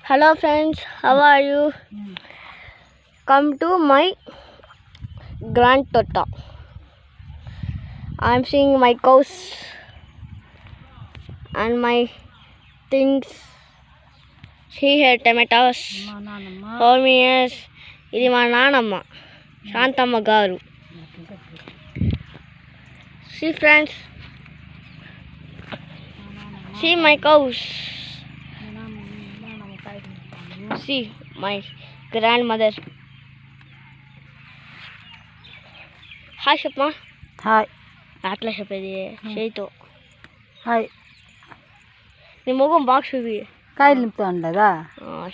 Hello friends, how are you? Come to my grand tota. I'm seeing my cows and my things. See here tomatoes. Homies. ఇది మా నానమ్మ శాంతమ్మ గారు. See friends. See my cows. See my grandmother. Hi Shapma. Hi. Atla Shapedi. Sheito. Hi. నీ మొగం బాగా చూపి కాయలు నింపుతా ఉండగా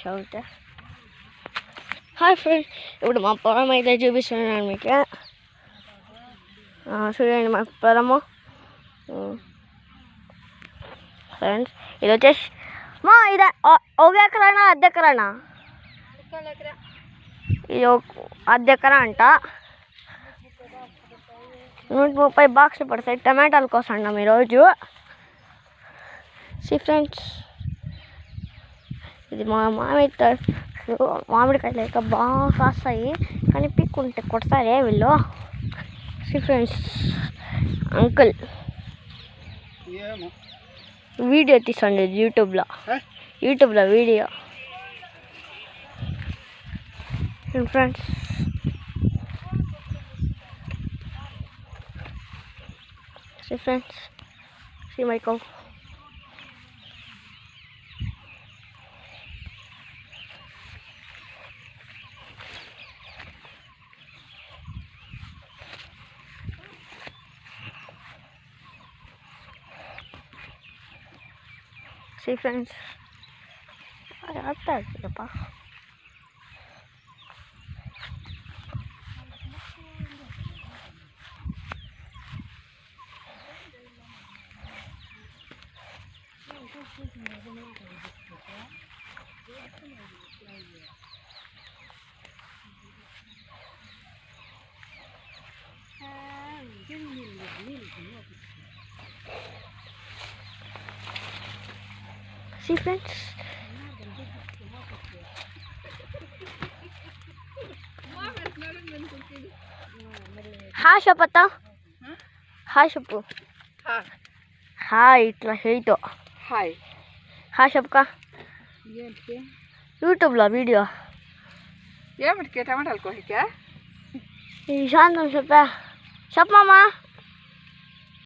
shout. Hi friends, ఇప్పుడు మా పొలం అయితే చూపిస్తున్నాను మీకు. చూడండి మా పొలము ఫ్రెండ్స్. ఇది వచ్చేసి మా ఇది ఒక ఎకరానా అర్ధ ఎకరానా? ఇది అర్ధ ఎకరా అంట. 130 బాక్సులు పడతాయి టమాటాల కోసం అన్నాం ఈరోజు. సి ఫ్రెండ్స్, ఇది మా మామిడికాయలు అయితే బాగా కాస్తాయి, కానీ పిక్కుంటే కొడతారే వీళ్ళు. సి ఫ్రెండ్స్, అంకుల్ వీడియో తీసండి యూట్యూబ్లో video. Friends, see friends, see my cow. See friends, आता है पापा. See friends, హాయ్ చెప్పత్తా. హాయ్ చెప్పు. హాయ్ ఇట్లా చేయతో. హాయ్ హాయ్ చెప్పక. ఏంటి యూట్యూబ్లో వీడియో. ఏమిటికే టమాటాలు కోసికా? ఇది శాంతం చెప్పా. చెప్పమ్మా.